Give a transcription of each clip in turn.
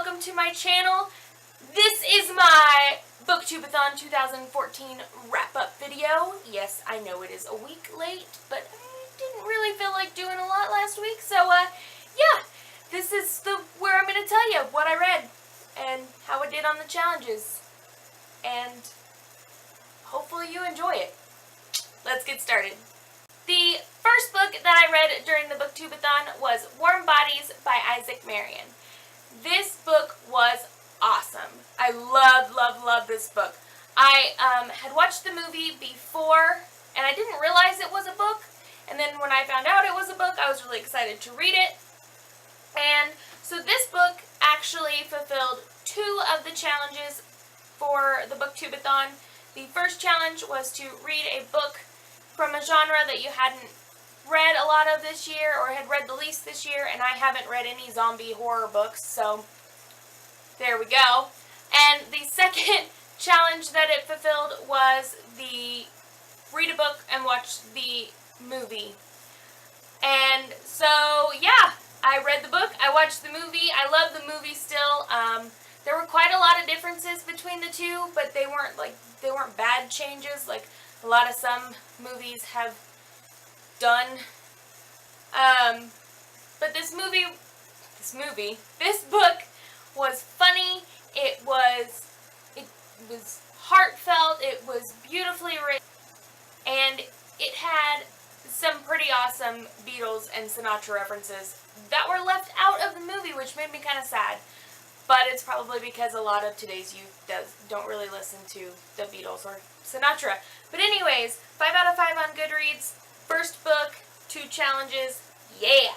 welcome to my channel. This is my BookTube-A-Thon 2014 wrap-up video. Yes, I know it is a week late, but I didn't really feel like doing a lot last week, so yeah, this is where I'm going to tell you what I read and how I did on the challenges, and hopefully you enjoy it. Let's get started. The first book that I read during the BookTube-A-Thon was Warm Bodies by Marion. This book was awesome. I love this book. I had watched the movie before, and I didn't realize it was a book, and then when I found out it was a book, I was really excited to read it. And so this book actually fulfilled 2 of the challenges for the BookTube-A-Thon. The first challenge was to read a book from a genre that you hadn't read a lot of this year, or had read the least this year, and I haven't read any zombie horror books, so there we go. And the second challenge that it fulfilled was the read a book and watch the movie. And so, yeah, I read the book, I watched the movie, I love the movie still. There were quite a lot of differences between the two, but they weren't bad changes like a lot of some movies have done. But this book was funny, it was heartfelt, it was beautifully written, and it had some pretty awesome Beatles and Sinatra references that were left out of the movie, which made me kind of sad. But it's probably because a lot of today's youth don't really listen to the Beatles or Sinatra. But anyways, 5 out of 5 on Goodreads. First book, 2 challenges, yeah!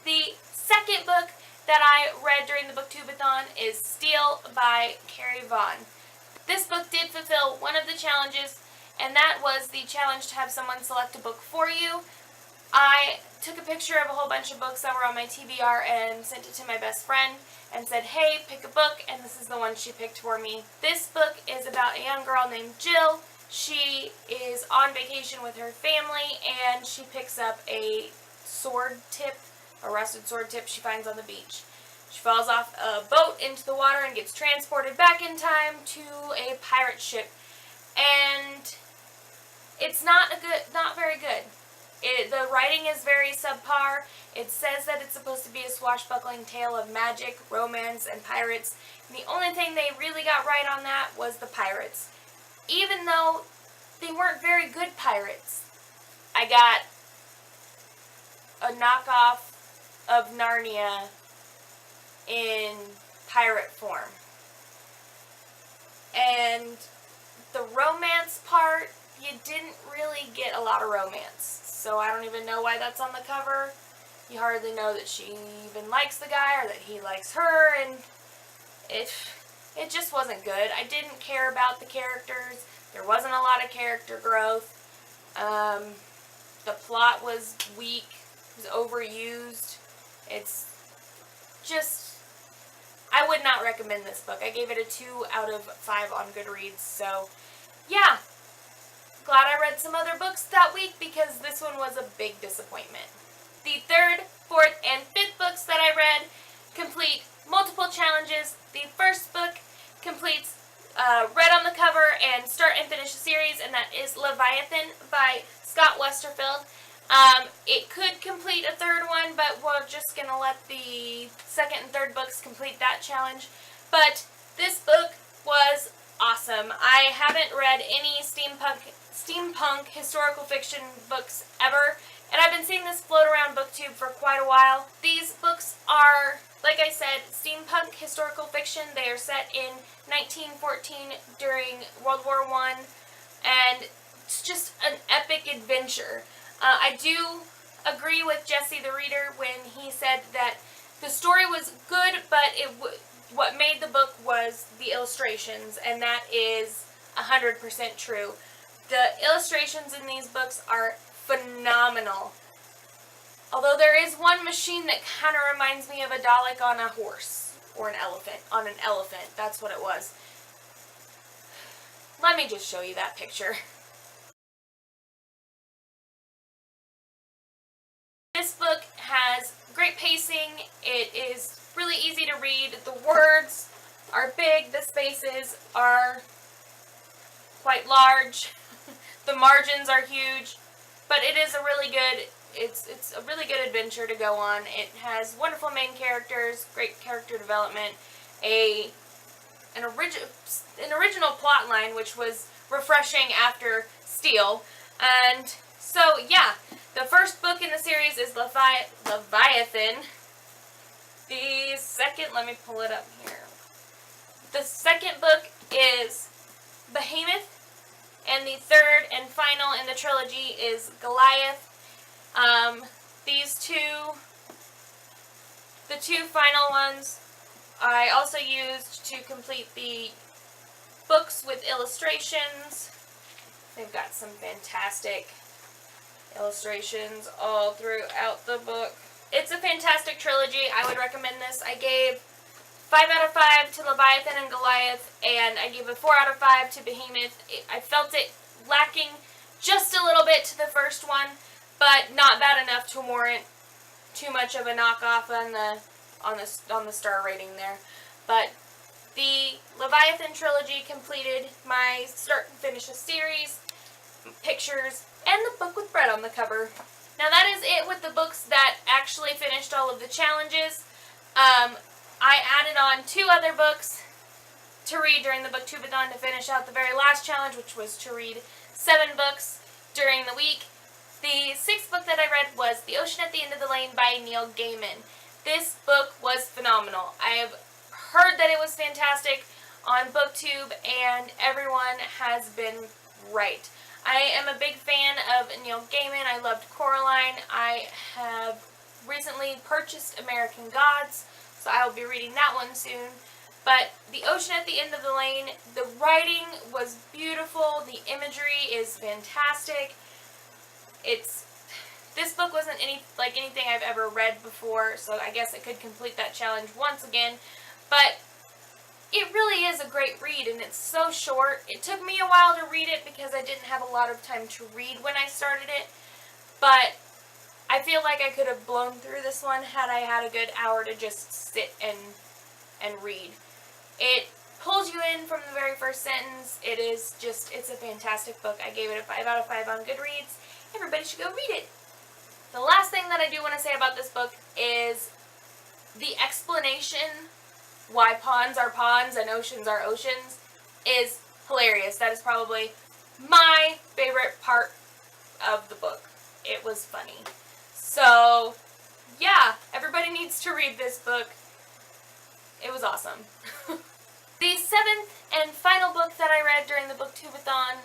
The second book that I read during the BookTube-A-Thon is Steel by Kerry. This book did fulfill one of the challenges, and that was the challenge to have someone select a book for you. I took a picture of a whole bunch of books that were on my TBR and sent it to my best friend and said, hey, pick a book, and this is the one she picked for me. This book is about a young girl named Jill. She is on vacation with her family, and she picks up a rusted sword tip she finds on the beach. She falls off a boat into the water and gets transported back in time to a pirate ship, and it's not very good. The writing is very subpar. It says that it's supposed to be a swashbuckling tale of magic, romance, and pirates, and the only thing they really got right on that was the pirates. Even though they weren't very good pirates. I got a knockoff of Narnia in pirate form. And the romance part, you didn't really get a lot of romance. So I don't even know why that's on the cover. You hardly know that she even likes the guy or that he likes her, and it just wasn't good. I didn't care about the characters. There wasn't a lot of character growth. The plot was weak. It was overused. It's just, I would not recommend this book. I gave it a 2 out of 5 on Goodreads, so yeah. Glad I read some other books that week because this one was a big disappointment. The 3rd, 4th, and 5th books that I read complete multiple challenges. The first book completes read on the cover and start and finish a series, and that is Leviathan by Scott Westerfeld. It could complete a 3rd one, but we're just going to let the 2nd and 3rd books complete that challenge. But this book was awesome. I haven't read any steampunk historical fiction books ever, and I've been seeing this float around BookTube for quite a while. These books are, like I said, steampunk historical fiction. They are set in 1914 during World War I, and it's just an epic adventure. I do agree with Jesse the reader when he said that the story was good, but what made the book was the illustrations, and that is 100% true. The illustrations in these books are phenomenal. Although there is one machine that kind of reminds me of a Dalek on a horse, or an elephant, on an elephant. That's what it was. Let me just show you that picture. This book has great pacing. It is really really easy to read. The words are big, the spaces are quite large, the margins are huge, but it is a really good, it's a really good adventure to go on. It has wonderful main characters, great character development, an original plot line, which was refreshing after Steel. And so, yeah, the first book in the series is Leviathan. The second, let me pull it up here. The second book is Behemoth, and the third and final in the trilogy is Goliath. The two final ones, I also used to complete the books with illustrations. They've got some fantastic illustrations all throughout the book. It's a fantastic trilogy. I would recommend this. I gave 5 out of 5 to Leviathan and Goliath, and I gave a 4 out of 5 to Behemoth. I felt it lacking just a little bit to the first one, but not bad enough to warrant too much of a knockoff on the star rating there. But the Leviathan trilogy completed my start and finish a series, pictures, and the book with bread on the cover. Now that is it with the books that actually finished all of the challenges. I added on 2 other books to read during the BookTube-A-Thon to finish out the very last challenge, which was to read 7 books during the week. The 6th book that I read was The Ocean at the End of the Lane by Neil Gaiman. This book was phenomenal. I have heard that it was fantastic on BookTube, and everyone has been right. I am a big fan of Neil Gaiman. I loved Coraline. I have recently purchased American Gods, so I will be reading that one soon. But The Ocean at the End of the Lane, the writing was beautiful. The imagery is fantastic. This book wasn't anything I've ever read before, so I guess I could complete that challenge once again. But it really is a great read, and it's so short. It took me a while to read it because I didn't have a lot of time to read when I started it. But I feel like I could have blown through this one had I had a good hour to just sit and read. It pulls you in from the very first sentence. It's a fantastic book. I gave it a 5 out of 5 on Goodreads. Everybody should go read it. The last thing that I do want to say about this book is the explanation why ponds are ponds and oceans are oceans is hilarious. That is probably my favorite part of the book. It was funny. So, yeah, everybody needs to read this book. It was awesome. The 7th and final book that I read during the BookTube-A-Thon,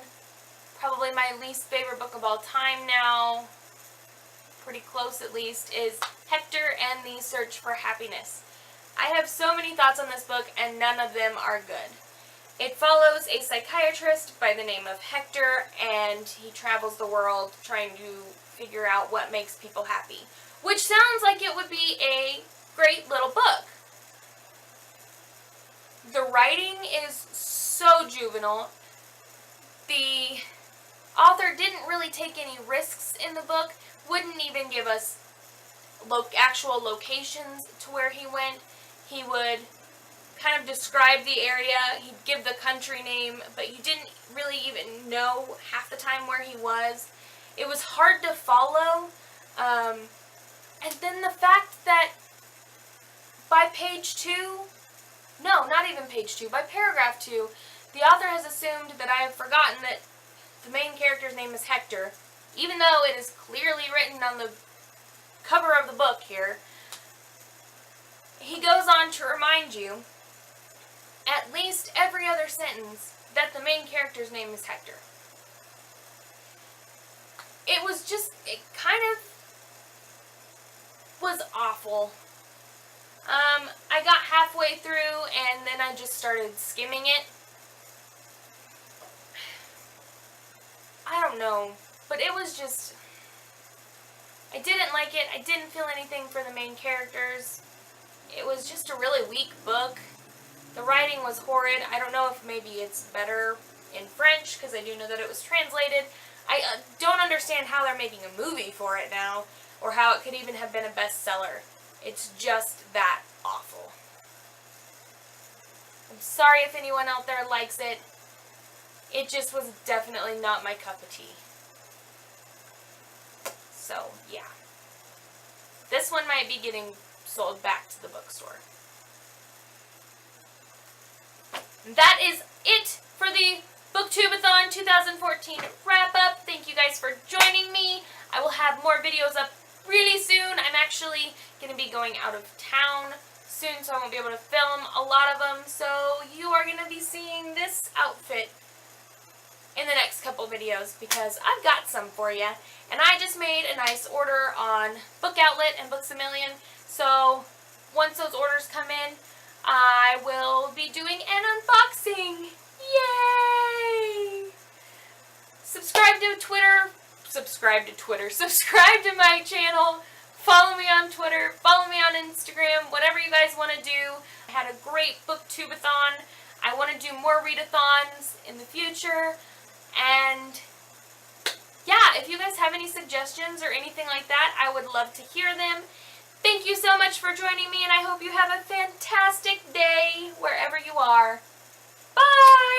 probably my least favorite book of all time now, pretty close at least, is Hector and the Search for Happiness. I have so many thoughts on this book, and none of them are good. It follows a psychiatrist by the name of Hector, and he travels the world trying to figure out what makes people happy, which sounds like it would be a great little book. The writing is so juvenile. The author didn't really take any risks in the book, wouldn't even give us actual locations to where he went. He would kind of describe the area, he'd give the country name, but you didn't really even know half the time where he was. It was hard to follow, and then the fact that by page 2, no, not even page 2, by paragraph 2, the author has assumed that I have forgotten that the main character's name is Hector, even though it is clearly written on the cover of the book here. He goes on to remind you, at least every other sentence, that the main character's name is Hector. It kind of was awful. I got halfway through and then I just started skimming it. I don't know, but it was just, I didn't like it. I didn't feel anything for the main characters. It was just a really weak book. The writing was horrid. I don't know if maybe it's better in French, because I do know that it was translated. I don't understand how they're making a movie for it now, or how it could even have been a bestseller. It's just that awful. I'm sorry if anyone out there likes it. It just was definitely not my cup of tea. So, yeah. This one might be getting sold back to the bookstore. That is it for the BookTube-A-Thon 2014 wrap-up. Thank you guys for joining me. I will have more videos up really soon. I'm actually going to be going out of town soon, so I won't be able to film a lot of them. So you are going to be seeing this outfit in the next couple videos because I've got some for you. And I just made a nice order on Book Outlet and Books A Million. So once those orders come in, I will be doing an unboxing. Yay! Subscribe to my channel. Follow me on Twitter. Follow me on Instagram. Whatever you guys want to do. I had a great BookTube-A-Thon. I want to do more readathons in the future. And yeah, if you guys have any suggestions or anything like that, I would love to hear them. Thank you so much for joining me, and I hope you have a fantastic day wherever you are. Bye!